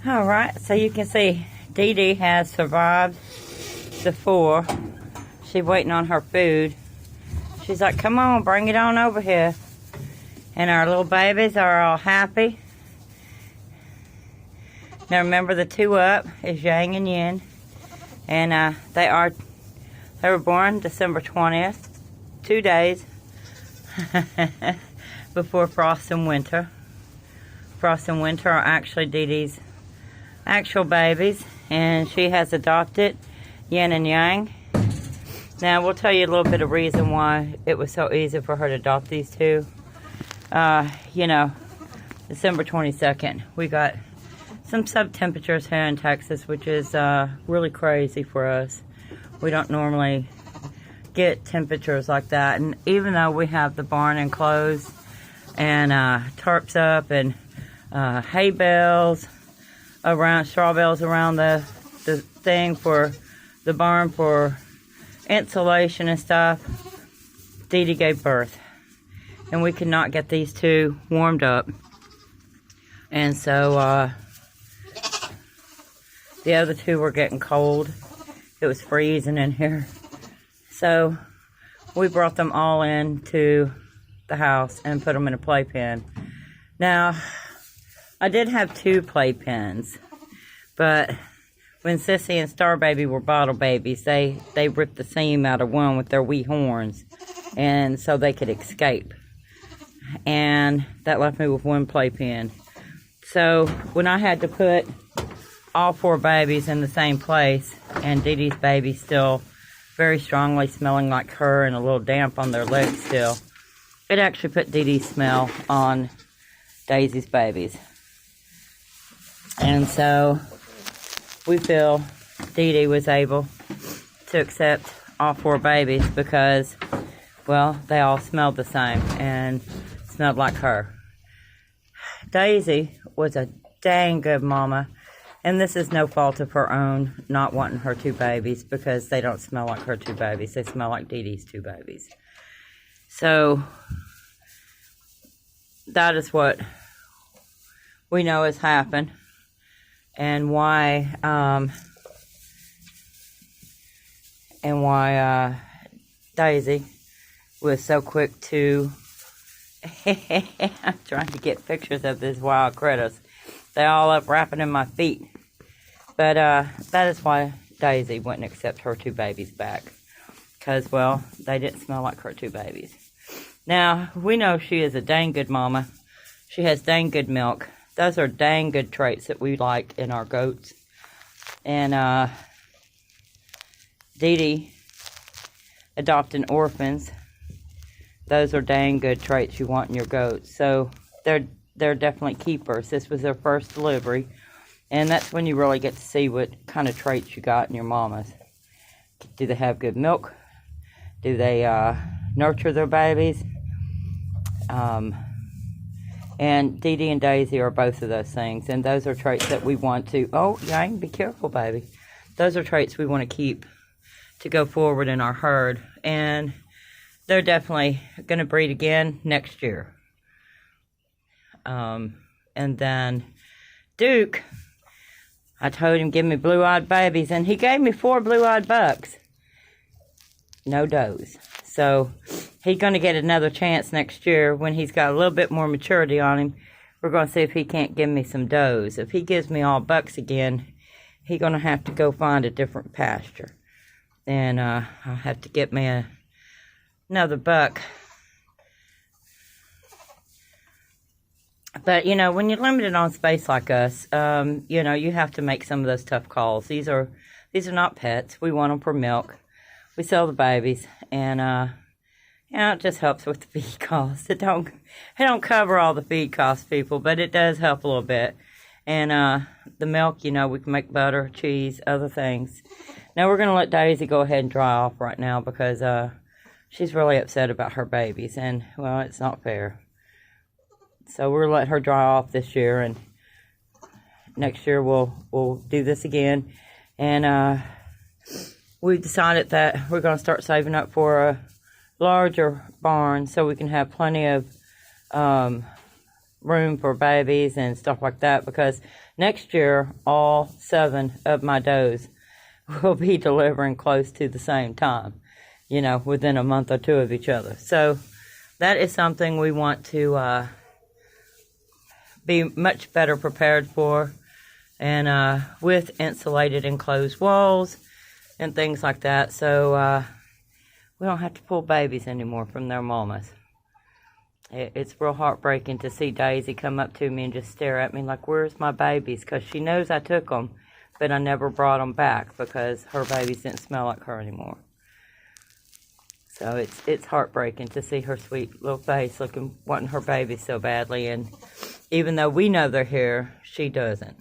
Alright, so you can see Dee Dee has survived the 4. She's waiting on her food. She's like, come on, bring it on over here. And our little babies are all happy. Now remember, the 2 up is Yang and Yin. And they were born December 20th, 2 days before Frost and Winter. Frost and Winter are actually Dee Dee's actual babies, and she has adopted Yin and Yang. Now we'll tell you a little bit of reason why it was so easy for her to adopt these 2. You know, December 22nd, we got some sub-temperatures here in Texas, which is really crazy for us. We don't normally get temperatures like that, and even though we have the barn enclosed and tarps up and hay bales around, straw bales around the thing for the barn for insulation and stuff, Dee Dee gave birth, and we could not get these 2 warmed up, and so the other 2 were getting cold. It was freezing in here, so we brought them all into the house and put them in a playpen. Now, I did have 2 playpens, but when Sissy and Star Baby were bottle babies, they ripped the seam out of one with their wee horns, and so they could escape. And that left me with 1 playpen. So when I had to put all 4 babies in the same place, and Dee Dee's baby still very strongly smelling like her and a little damp on their legs still, it actually put Dee Dee's smell on Daisy's babies. And so we feel Dee Dee was able to accept all 4 babies because, well, they all smelled the same and smelled like her. Daisy was a dang good mama, and this is no fault of her own not wanting her 2 babies, because they don't smell like her 2 babies. They smell like Dee Dee's 2 babies. So that is what we know has happened, and why Daisy was so quick to I'm trying to get pictures of these wild critters. They're all up wrapping in my feet. But that is why Daisy wouldn't accept her 2 babies back, because, well, they didn't smell like her 2 babies. Now, we know she is a dang good mama. She has dang good milk. Those are dang good traits that we like in our goats. And Dee Dee adopting orphans, those are dang good traits you want in your goats. So they're definitely keepers. This was their first delivery, and that's when you really get to see what kind of traits you got in your mamas. Do they have good milk? Do they nurture their babies? And Dee Dee and Daisy are both of those things, and those are traits that we want to, oh, Yang, be careful, baby. Those are traits we want to keep to go forward in our herd, and they're definitely going to breed again next year. And then Duke, I told him, give me blue-eyed babies, and he gave me 4 blue-eyed bucks. No does. So he's going to get another chance next year when he's got a little bit more maturity on him. We're going to see if he can't give me some does. If he gives me all bucks again, he's going to have to go find a different pasture. And I'll have to get me another buck. But, you know, when you're limited on space like us, you know, you have to make some of those tough calls. These are not pets. We want them for milk. We sell the babies, and you know, it just helps with the feed costs. It don't cover all the feed costs, people, but it does help a little bit. And the milk, you know, we can make butter, cheese, other things. Now we're going to let Daisy go ahead and dry off right now because she's really upset about her babies, and, well, it's not fair. So we'll let her dry off this year, and next year we'll do this again. And we decided that we're going to start saving up for a larger barn so we can have plenty of room for babies and stuff like that, because next year all 7 of my does will be delivering close to the same time, you know, within a month or 2 of each other. So that is something we want to be much better prepared for, and with insulated enclosed walls and things like that, so we don't have to pull babies anymore from their mamas. It's real heartbreaking to see Daisy come up to me and just stare at me like, where's my babies? Because she knows I took them, but I never brought them back because her babies didn't smell like her anymore. So it's heartbreaking to see her sweet little face wanting her babies so badly, and even though we know they're here, she doesn't.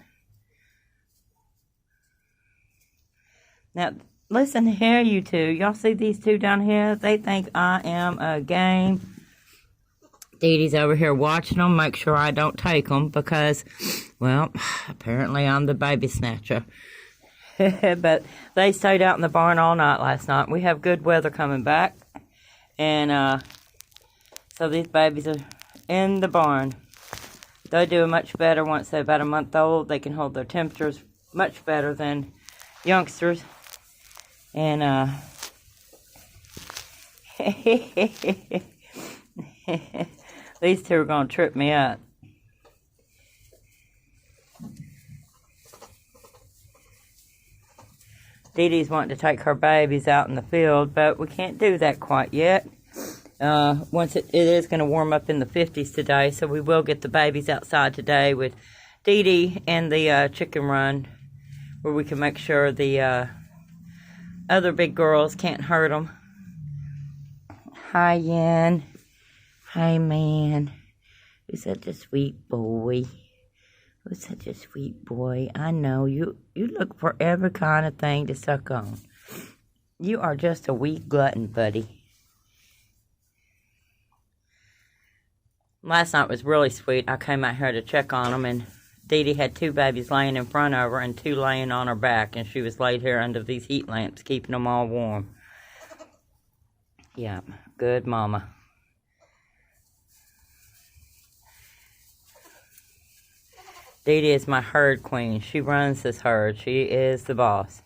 Now, listen here, you two. Y'all see these two down here? They think I am a game. Dee Dee's over here watching them, make sure I don't take them because, well, apparently I'm the baby snatcher. But they stayed out in the barn all night last night. We have good weather coming back. And so these babies are in the barn. They do much better once they're about a month old. They can hold their temperatures much better than youngsters. And these two are going to trip me up. Dee Dee's wanting to take her babies out in the field, but we can't do that quite yet. Once it is going to warm up in the 50s today, so we will get the babies outside today with Dee Dee and the chicken run, where we can make sure the other big girls can't hurt them. Hi, Yen. Hi, man. You're such a sweet boy. You're such a sweet boy. I know. You look for every kind of thing to suck on. You are just a wee glutton, buddy. Last night was really sweet. I came out here to check on them, and Dee Dee had 2 babies laying in front of her and 2 laying on her back, and she was laid here under these heat lamps, keeping them all warm. Yeah, good mama. Dee Dee is my herd queen. She runs this herd. She is the boss.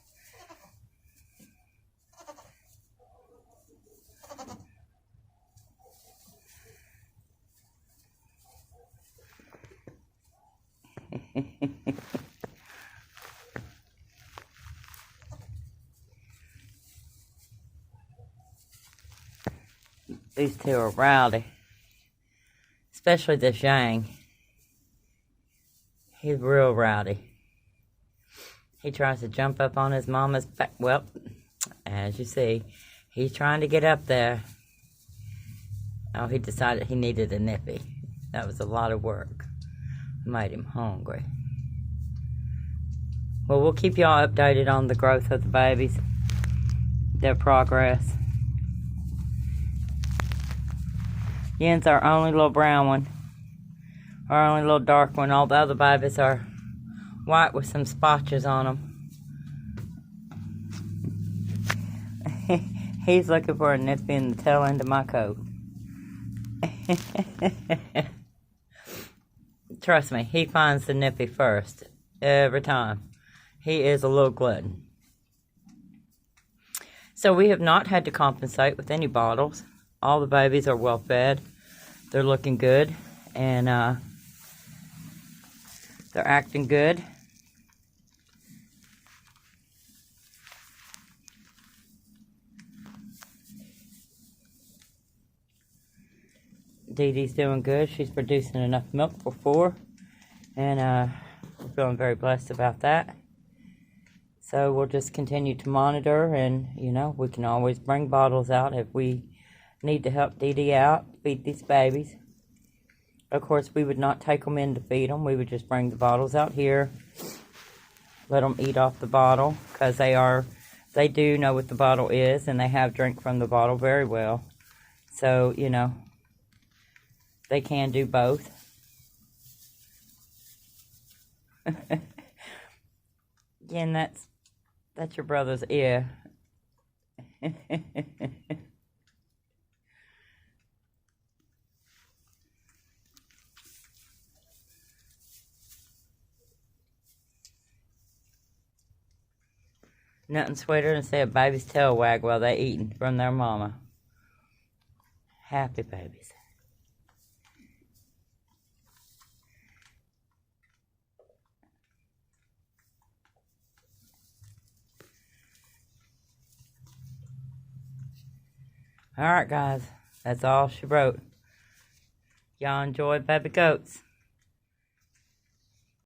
These two are rowdy. Especially this Yang. He's real rowdy. He tries to jump up on his mama's back. Well, as you see, he's trying to get up there. Oh, he decided he needed a nippy. That was a lot of work. Made him hungry. Well, we'll keep y'all updated on the growth of the babies, their progress. Yen's our only little brown one. Our only little dark one. All the other babies are white with some spotches on them. He's looking for a nippy in the tail end of my coat. Trust me, he finds the nippy first. Every time. He is a little glutton. So we have not had to compensate with any bottles. All the babies are well fed. They're looking good. And they're acting good. Dee Dee's doing good. She's producing enough milk for 4. And we're feeling very blessed about that. So we'll just continue to monitor, and, you know, we can always bring bottles out if we need to help Dee Dee out, feed these babies. Of course, we would not take them in to feed them. We would just bring the bottles out here, let them eat off the bottle, because they do know what the bottle is, and they have drink from the bottle very well. So, you know, they can do both. Again, that's your brother's ear. Nothing sweeter than see a baby's tail wag while they eating from their mama. Happy babies. Alright guys, that's all she wrote. Y'all enjoy baby goats.